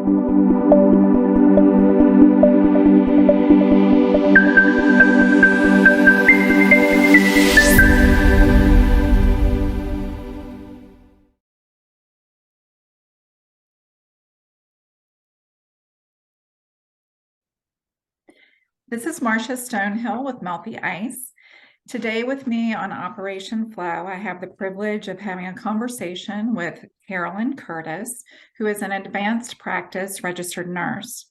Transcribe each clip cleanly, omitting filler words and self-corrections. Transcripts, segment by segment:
This is Marsha Stonehill with Melty Ice. Today with me on Operation F.L.O.W, I have the privilege of having a conversation with Carolyn Curtis, who is an advanced practice registered nurse.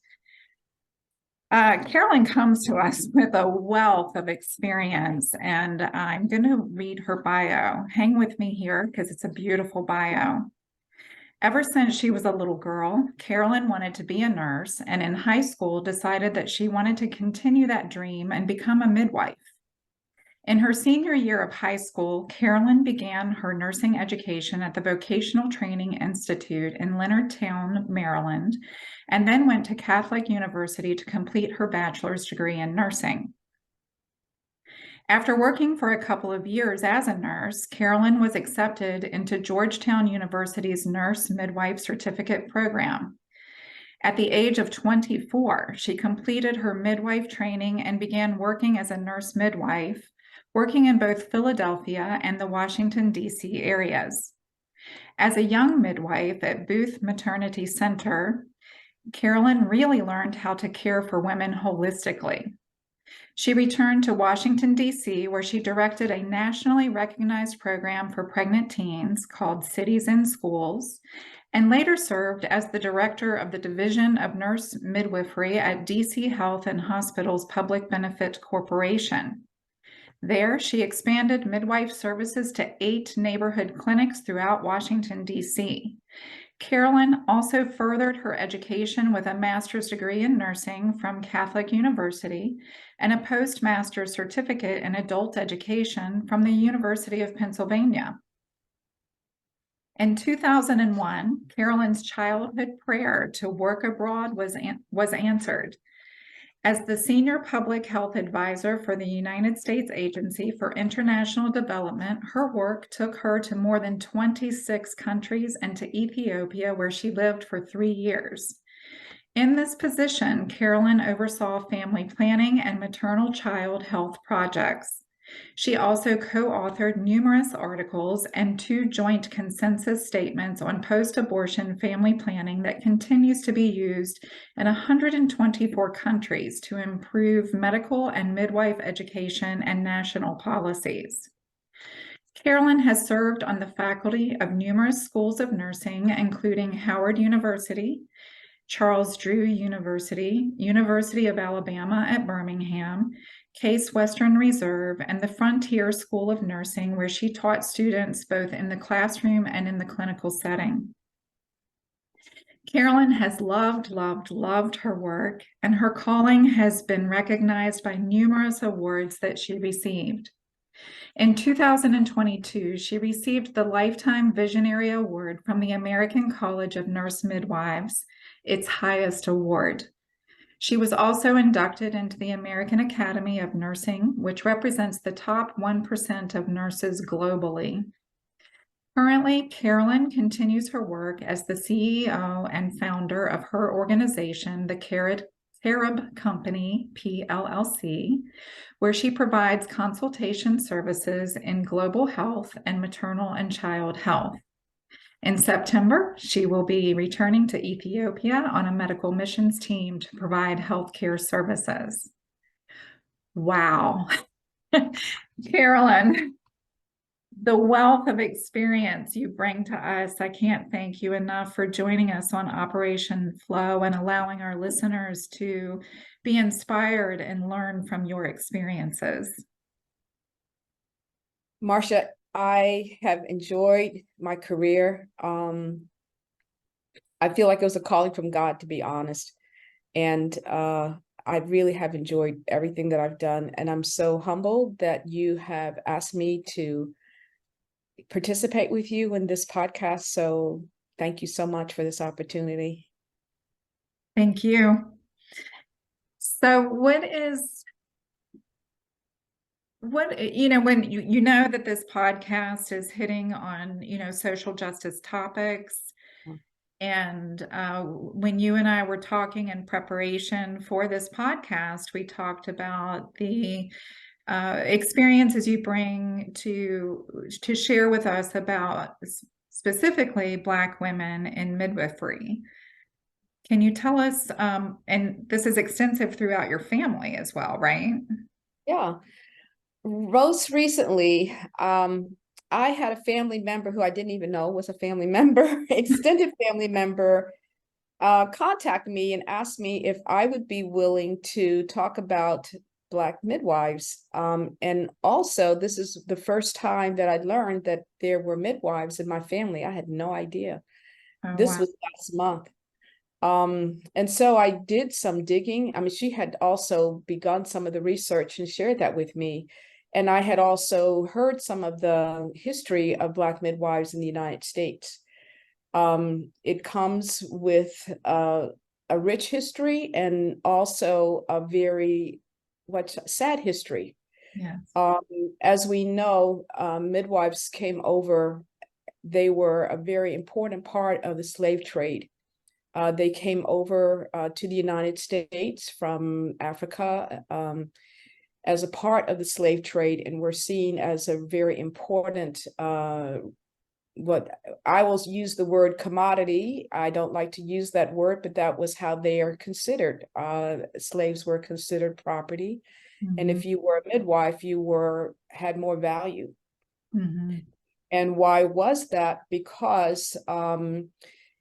Carolyn comes to us with a wealth of experience, and I'm going to read her bio. Hang with me here because it's a beautiful bio. Ever since she was a little girl, Carolyn wanted to be a nurse, and in high school decided that she wanted to continue that dream and become a midwife. In her senior year of high school, Carolyn began her nursing education at the Vocational Training Institute in Leonardtown, Maryland, and then went to Catholic University to complete her bachelor's degree in nursing. After working for a couple of years as a nurse, Carolyn was accepted into Georgetown University's Nurse Midwife Certificate program. At the age of 24, she completed her midwife training and began working as a nurse midwife, working in both Philadelphia and the Washington, D.C. areas. As a young midwife at Booth Maternity Center, Carolyn really learned how to care for women holistically. She returned to Washington, D.C., where she directed a nationally recognized program for pregnant teens called Cities in Schools, and later served as the director of the Division of Nurse Midwifery at D.C. Health and Hospitals Public Benefit Corporation. There, she expanded midwife services to 8 neighborhood clinics throughout Washington, D.C. Carolyn also furthered her education with a master's degree in nursing from Catholic University and a postmaster's certificate in adult education from the University of Pennsylvania. In 2001, Carolyn's childhood prayer to work abroad was answered. As the Senior Public Health Advisor for the United States Agency for International Development, her work took her to more than 26 countries and to Ethiopia, where she lived for 3 years. In this position, Carolyn oversaw family planning and maternal child health projects. She also co-authored numerous articles and 2 joint consensus statements on post-abortion family planning that continues to be used in 124 countries to improve medical and midwife education and national policies. Carolyn has served on the faculty of numerous schools of nursing, including Howard University, Charles Drew University, University of Alabama at Birmingham, Case Western Reserve, and the Frontier School of Nursing, where she taught students both in the classroom and in the clinical setting. Carolyn has loved her work, and her calling has been recognized by numerous awards that she received. In 2022, she received the Lifetime Visionary Award from the American College of Nurse Midwives, its highest award. She was also inducted into the American Academy of Nursing, which represents the top 1% of nurses globally. Currently, Carolyn continues her work as the CEO and founder of her organization, the Carib Company, PLLC, where she provides consultation services in global health and maternal and child health. In September, she will be returning to Ethiopia on a medical missions team to provide healthcare services. Wow. Carolyn, the wealth of experience you bring to us, I can't thank you enough for joining us on Operation F.L.O.W and allowing our listeners to be inspired and learn from your experiences. Marsha, I have enjoyed my career. I feel like it was a calling from God, to be honest. And I really have enjoyed everything that I've done. And I'm so humbled that you have asked me to participate with you in this podcast. So thank you so much for this opportunity. Thank you. So when when you know that this podcast is hitting on, social justice topics, And when you and I were talking in preparation for this podcast, we talked about the experiences you bring to share with us about specifically Black women in midwifery. Can you tell us, and this is extensive throughout your family as well, right? Yeah. Most recently, I had a family member who I didn't even know was a family member, extended family member, contact me and asked me if I would be willing to talk about Black midwives. And also, this is the first time that I learned that there were midwives in my family. I had no idea. Oh, This wow. was last month. And so I did some digging. I mean, she had also begun some of the research and shared that with me. And I had also heard some of the history of Black midwives in the United States. It comes with a rich history and also a very sad history. Yes. As we know, midwives came over. They were a very important part of the slave trade. They came over to the United States from Africa as a part of the slave trade, and were seen as a very important, what I will use the word commodity. I don't like to use that word, but that was how they are considered. Slaves were considered property. And Mm-hmm. if you were a midwife, you had more value. Mm-hmm. And why was that? Because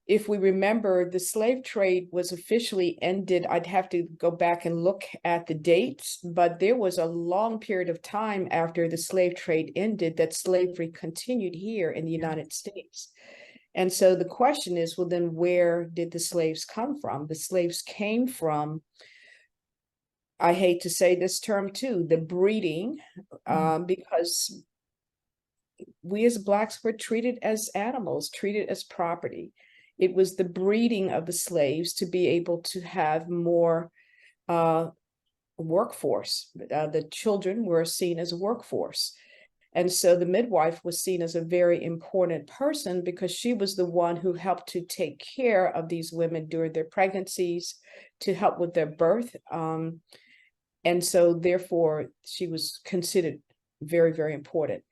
if we remember, the slave trade was officially ended. I'd have to go back and look at the dates, but there was a long period of time after the slave trade ended that slavery continued here in the United States. And so the question is, well, then where did the slaves come from? The slaves came from, I hate to say this term too, the breeding, because we as Blacks were treated as animals, treated as property. It was the breeding of the slaves to be able to have more workforce. The children were seen as a workforce. And so the midwife was seen as a very important person because she was the one who helped to take care of these women during their pregnancies, to help with their birth. And so therefore, she was considered very, very important.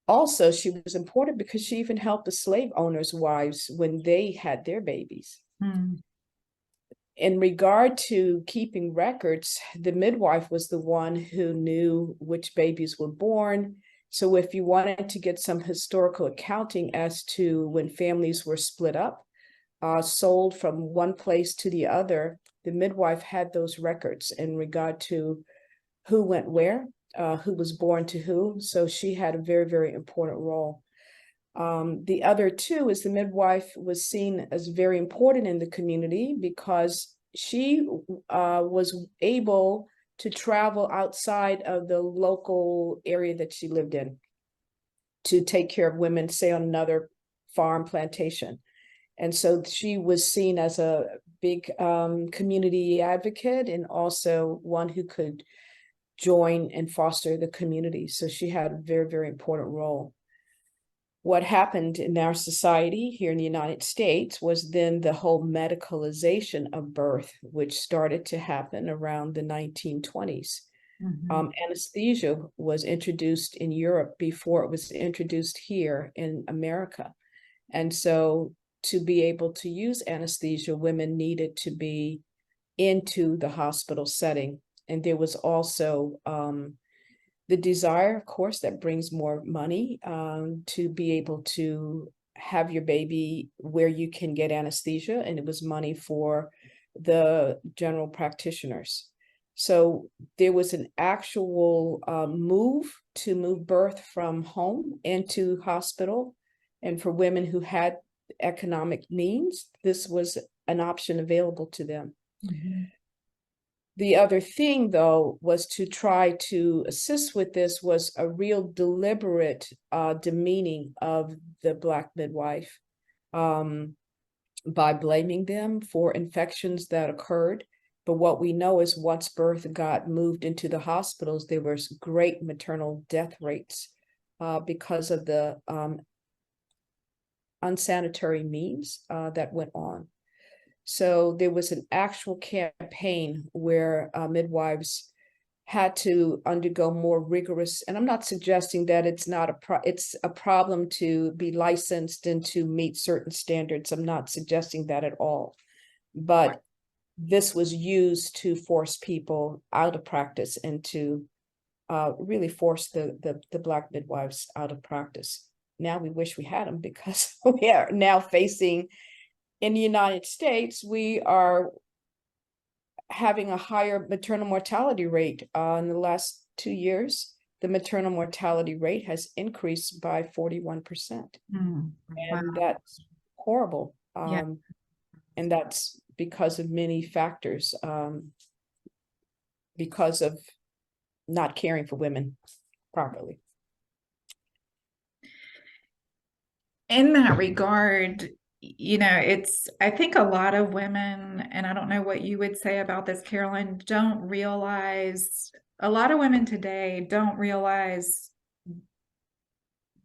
Also, she was important because she even helped the slave owners' wives when they had their babies. Mm-hmm. In regard to keeping records, the midwife was the one who knew which babies were born. So if you wanted to get some historical accounting as to when families were split up, sold from one place to the other, the midwife had those records in regard to who went where, who was born to who. So she had a very, very important role. The other two is the midwife was seen as very important in the community because she was able to travel outside of the local area that she lived in to take care of women, say on another farm plantation. And so she was seen as a big community advocate and also one who could join and foster the community. So she had a very, very important role. What happened in our society here in the United States was then the whole medicalization of birth, which started to happen around the 1920s. Mm-hmm. Anesthesia was introduced in Europe before it was introduced here in America. And so to be able to use anesthesia, women needed to be into the hospital setting. And there was also the desire, of course, that brings more money to be able to have your baby where you can get anesthesia. And it was money for the general practitioners. So there was an actual move to move birth from home into hospital. And for women who had economic means, this was an option available to them. Mm-hmm. The other thing, though, was to try to assist with this was a real deliberate demeaning of the Black midwife by blaming them for infections that occurred. But what we know is once birth got moved into the hospitals, there was great maternal death rates because of the unsanitary means that went on. So there was an actual campaign where midwives had to undergo more rigorous, and I'm not suggesting that it's not it's a problem to be licensed and to meet certain standards. I'm not suggesting that at all. But this was used to force people out of practice and to really force the Black midwives out of practice. Now we wish we had them, because we are now facing, in the United States, we are having a higher maternal mortality rate. In the last 2 years, the maternal mortality rate has increased by 41%. Wow. And that's horrible. Yeah. And that's because of many factors, because of not caring for women properly. In that regard, you know, I think a lot of women, and I don't know what you would say about this, Carolyn, a lot of women today don't realize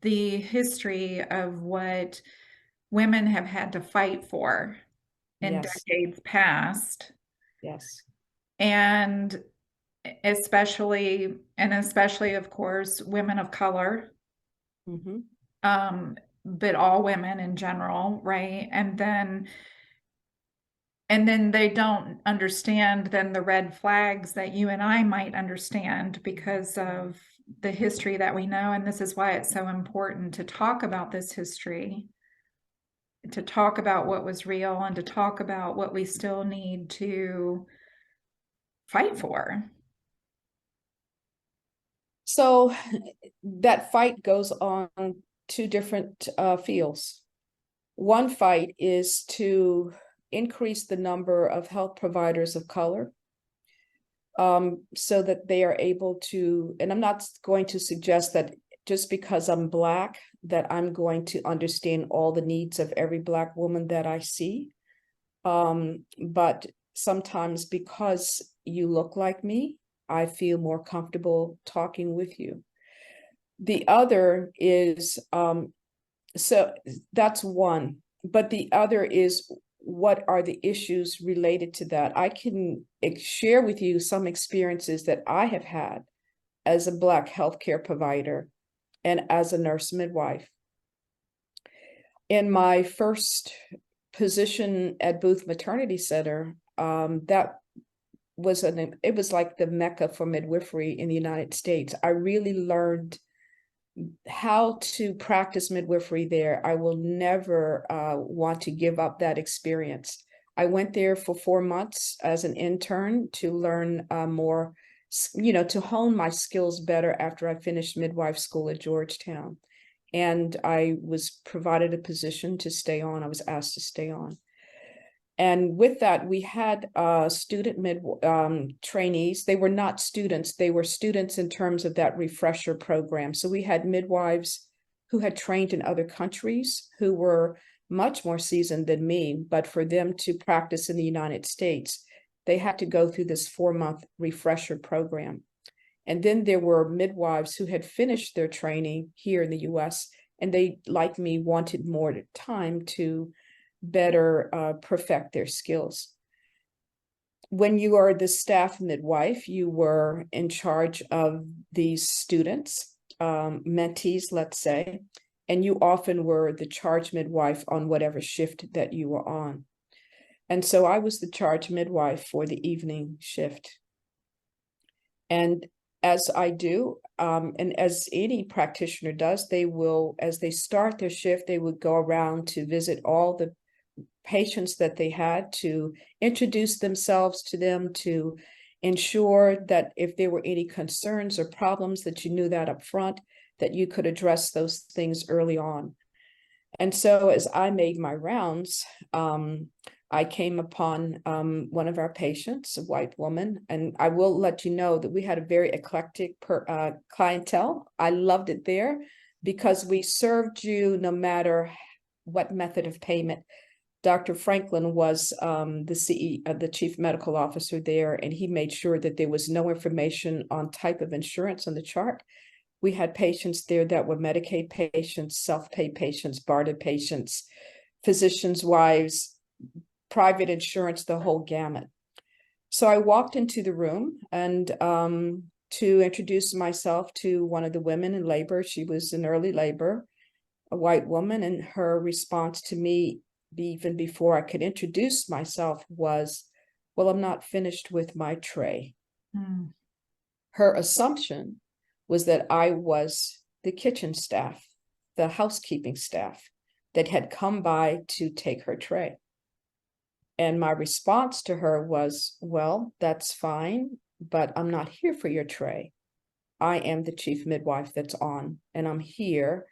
the history of what women have had to fight for in Yes. decades past. Yes. And especially, of course, women of color. Mm-hmm. But all women in general, right? And then they don't understand then the red flags that you and I might understand because of the history that we know. And this is why it's so important to talk about this history, to talk about what was real, and to talk about what we still need to fight for. So that fight goes on two different fields. One fight is to increase the number of health providers of color, so that they are able to, and I'm not going to suggest that just because I'm Black, that I'm going to understand all the needs of every Black woman that I see. But sometimes, because you look like me, I feel more comfortable talking with you. The other is, so that's one, but the other is, what are the issues related to that? I can share with you some experiences that I have had as a Black healthcare provider and as a nurse midwife. In my first position at Booth Maternity Center, that was it was like the Mecca for midwifery in the United States. I really learned how to practice midwifery there. I will never want to give up that experience. I went there for 4 months as an intern to learn more, to hone my skills better after I finished midwife school at Georgetown. And I was provided a position to stay on. I was asked to stay on. And with that, we had student trainees. They were not students. They were students in terms of that refresher program. So we had midwives who had trained in other countries, who were much more seasoned than me. But for them to practice in the United States, they had to go through this 4-month refresher program. And then there were midwives who had finished their training here in the US, and they, like me, wanted more time to better perfect their skills. When you are the staff midwife, you were in charge of these students, mentees, let's say, and you often were the charge midwife on whatever shift that you were on. And so I was the charge midwife for the evening shift. And as I do, and as any practitioner does, they will, as they start their shift, they would go around to visit all the patients that they had, to introduce themselves to them, to ensure that if there were any concerns or problems, that you knew that up front, that you could address those things early on. And so as I made my rounds, I came upon one of our patients, a white woman, and I will let you know that we had a very eclectic clientele. I loved it there because we served you no matter what method of payment. Dr. Franklin was the chief medical officer there, and he made sure that there was no information on type of insurance on the chart. We had patients there that were Medicaid patients, self-pay patients, BARDA patients, physicians' wives, private insurance, the whole gamut. So I walked into the room and to introduce myself to one of the women in labor. She was in early labor, a white woman, and her response to me, even before I could introduce myself, was, well, I'm not finished with my tray. Mm. Her assumption was that I was the kitchen staff, the housekeeping staff that had come by to take her tray. And my response to her was, well, that's fine, but I'm not here for your tray. I am the chief midwife that's on, and I'm here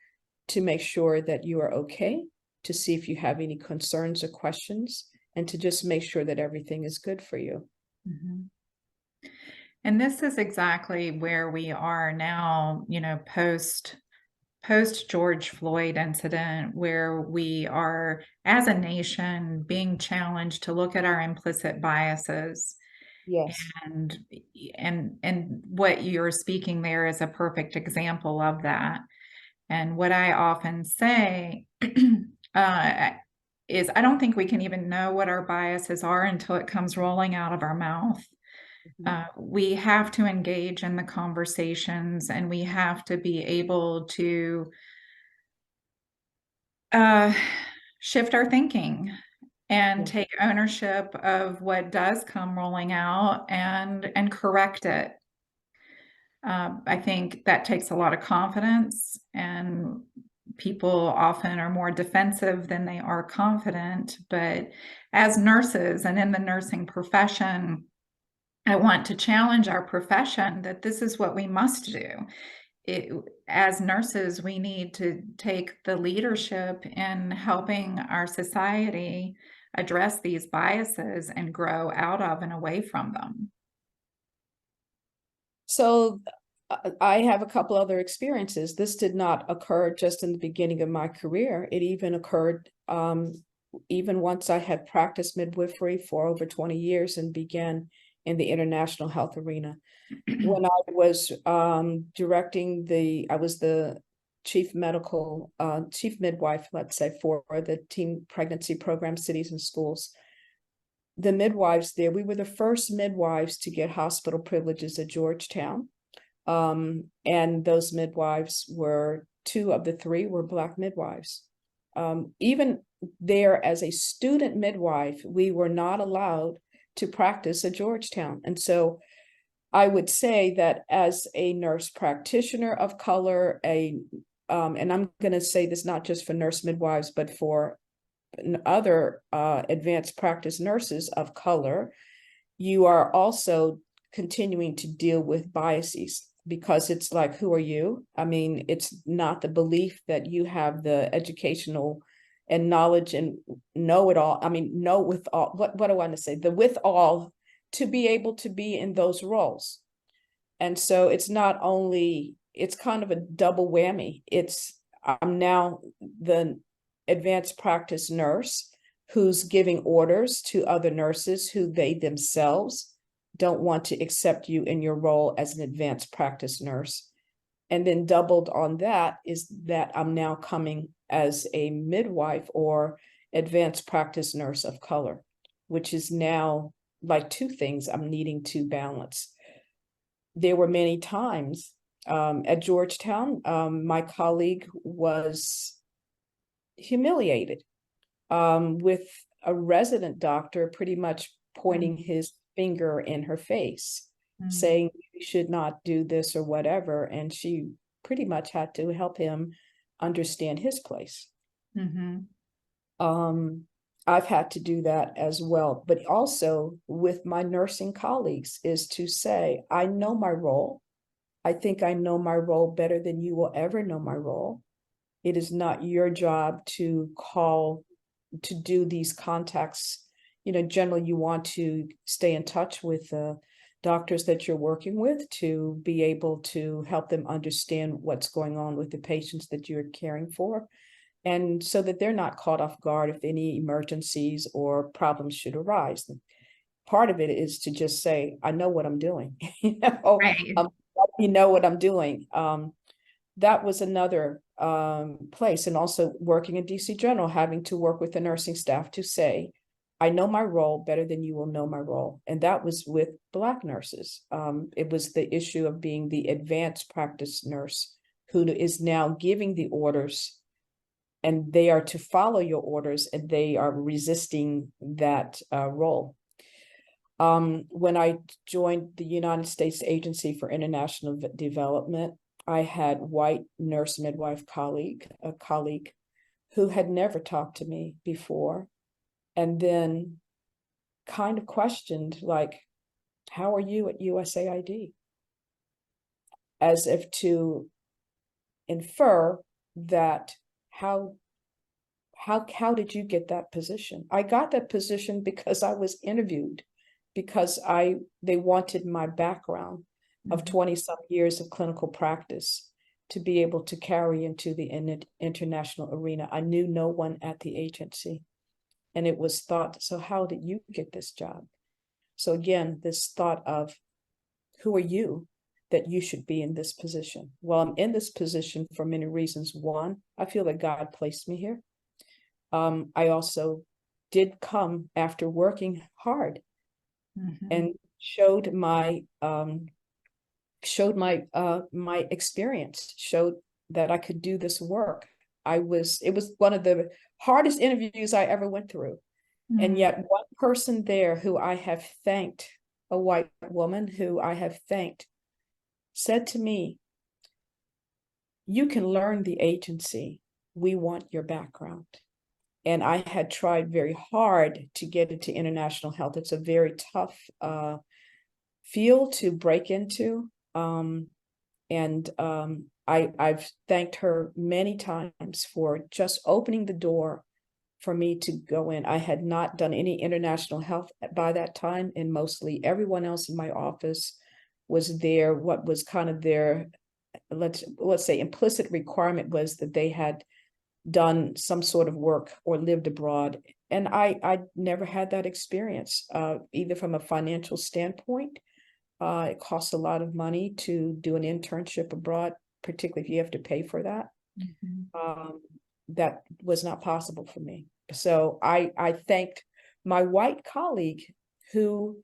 to make sure that you are okay, to see if you have any concerns or questions, and to just make sure that everything is good for you. Mm-hmm. And this is exactly where we are now, you know, post George Floyd incident, where we are as a nation being challenged to look at our implicit biases. Yes. And what you're speaking there is a perfect example of that. And what I often say is I don't think we can even know what our biases are until it comes rolling out of our mouth. We have to engage in the conversations, and we have to be able to shift our thinking and take ownership of what does come rolling out and correct it. I think that takes a lot of confidence, and people often are more defensive than they are confident. But as nurses and in the nursing profession, I want to challenge our profession that this is what we must do. As nurses, we need to take the leadership in helping our society address these biases and grow out of and away from them. So I have a couple other experiences. This did not occur just in the beginning of my career. It even occurred even once I had practiced midwifery for over 20 years and began in the international health arena. When I was I was the chief midwife, let's say, for the teen pregnancy program, cities and schools. The midwives there, we were the first midwives to get hospital privileges at Georgetown. And those midwives were, 2 of the 3 were Black midwives. Even there as a student midwife, we were not allowed to practice at Georgetown. And so I would say that as a nurse practitioner of color, and I'm going to say this not just for nurse midwives, but for other advanced practice nurses of color, you are also continuing to deal with biases, because it's like, who are you? I mean, it's not the belief that you have the educational and knowledge and know it all. I mean, know with all, what do I want to say? The with all to be able to be in those roles. And so it's not only, it's kind of a double whammy. I'm now the advanced practice nurse who's giving orders to other nurses who they themselves don't want to accept you in your role as an advanced practice nurse. And then doubled on that is that I'm now coming as a midwife or advanced practice nurse of color, which is now like 2 things I'm needing to balance. There were many times at Georgetown, my colleague was humiliated with a resident doctor pretty much pointing his finger in her face, saying you should not do this or whatever. And she pretty much had to help him understand his place. I've had to do that as well, but also with my nursing colleagues is to say, I know my role. I think I know my role better than you will ever know my role. It is not your job to do these contacts. You know, generally you want to stay in touch with the doctors that you're working with to be able to help them understand what's going on with the patients that you're caring for. And so that they're not caught off guard if any emergencies or problems should arise. Part of it is to just say, I know what I'm doing. Right. You know what I'm doing. that was another place. And also working in DC General, having to work with the nursing staff to say, I know my role better than you will know my role. And that was with Black nurses. It was the issue of being the advanced practice nurse who is now giving the orders, and they are to follow your orders, and they are resisting that role. When I joined the United States Agency for International Development, I had white nurse midwife a colleague who had never talked to me before, and then kind of questioned, like, how are you at USAID? As if to infer that how did you get that position? I got that position because I was interviewed, because they wanted my background of 20-some years of clinical practice to be able to carry into the international arena. I knew no one at the agency. And it was thought, so how did you get this job? So again, this thought of, who are you that you should be in this position? Well, I'm in this position for many reasons. One, I feel that God placed me here. I also did come after working hard and showed my experience, showed that I could do this work. It was one of the hardest interviews I ever went through. And yet one person there who I have thanked, a white woman who I have thanked, said to me, you can learn the agency. We want your background. And I had tried very hard to get into international health. It's a very tough field to break into. I've thanked her many times for just opening the door for me to go in. I had not done any international health by that time, and mostly everyone else in my office was there. What was kind of their, let's say, implicit requirement was that they had done some sort of work or lived abroad. And I never had that experience, either from a financial standpoint. It costs a lot of money to do an internship abroad, particularly if you have to pay for that. That was not possible for me. So I thanked my white colleague who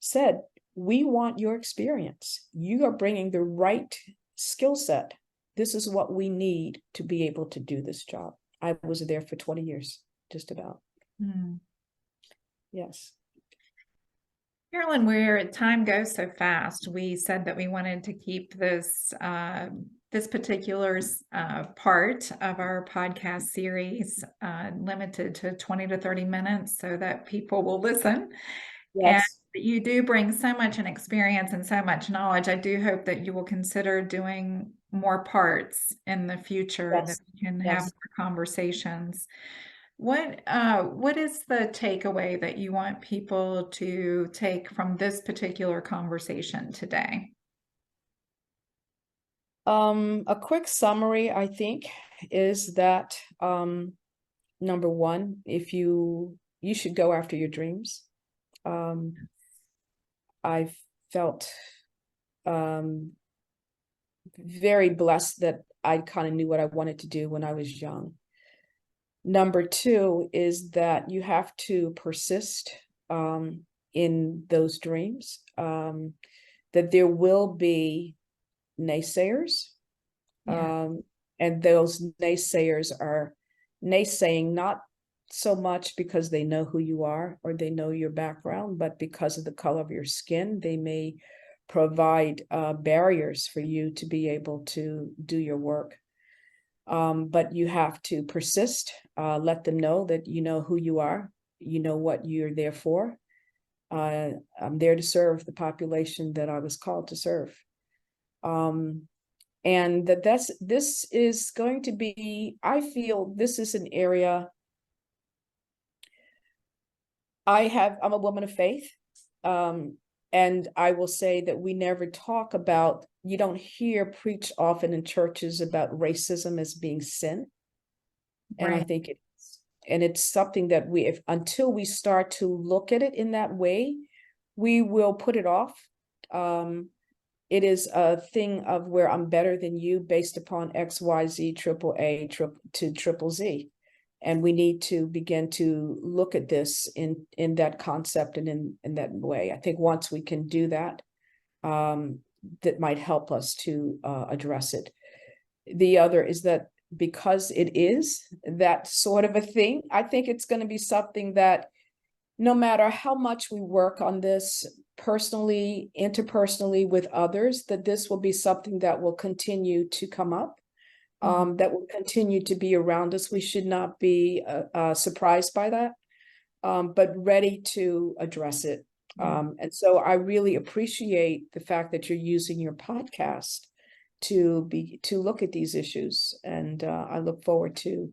said, we want your experience. You are bringing the right skill set. This is what we need to be able to do this job. I was there for 20 years, just about. Yes. Carolyn, where time goes so fast, we said that we wanted to keep this this particular part of our podcast series limited to 20 to 30 minutes so that people will listen. Yes. And you do bring so much an experience and so much knowledge. I do hope that you will consider doing more parts in the future, that we can have more conversations. What is the takeaway that you want people to take from this particular conversation today? A quick summary, I think, is that number one, if you should go after your dreams. I felt very blessed that I kind of knew what I wanted to do when I was young. Number two is that you have to persist in those dreams, that there will be naysayers. And those naysayers are naysaying not so much because they know who you are or they know your background, but because of the color of your skin. They may provide barriers for you to be able to do your work. But you have to persist, let them know that you know who you are, you know what you're there for. I'm there to serve the population that I was called to serve. And this is going to be, I feel this is an area I'm a woman of faith. And I will say that we never talk about, you don't hear preached often in churches about racism as being sin. And I think it's something that until we start to look at it in that way, we will put it off. it is a thing of where I'm better than you based upon X, Y, Z, triple A to triple Z. And we need to begin to look at this in that concept and in that way. I think once we can do that, that might help us to address it. The other is that because it is that sort of a thing, I think it's going to be something that no matter how much we work on this personally, interpersonally with others, that this will be something that will continue to come up. That will continue to be around us. We should not be surprised by that, but ready to address it. And so I really appreciate the fact that you're using your podcast to look at these issues. And I look forward to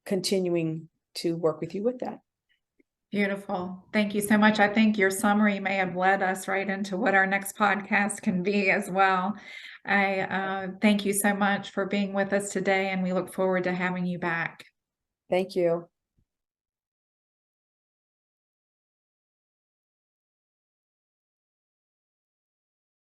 continuing to work with you with that. Beautiful. Thank you so much. I think your summary may have led us right into what our next podcast can be as well. I thank you so much for being with us today, and we look forward to having you back. Thank you.